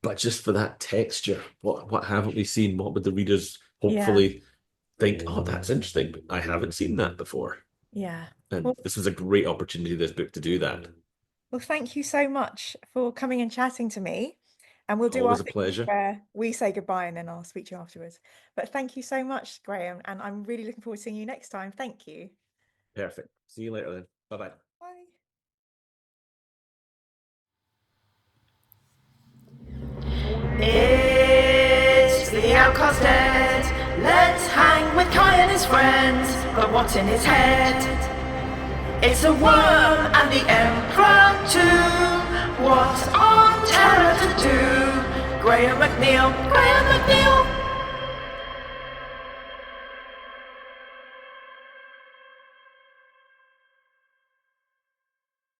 but just for that texture, what haven't we seen? What would the readers yeah, hopefully think? Oh, that's interesting. I haven't seen that before. yeah. And Well, this was a great opportunity, this book, to do that. well, thank you so much for coming and chatting to me. And we'll do our Always a thing pleasure. where we say goodbye and then I'll speak to you afterwards. But thank you so much, Graham. And I'm really looking forward to seeing you next time. Thank you. Perfect. See you later then. Bye bye. Bye. It's the Outcast Dead. Let's hang with Kai and his friends. But what's in his head? It's a worm and the Emperor too. What's on Terra to do? Graham McNeill, Graham McNeill.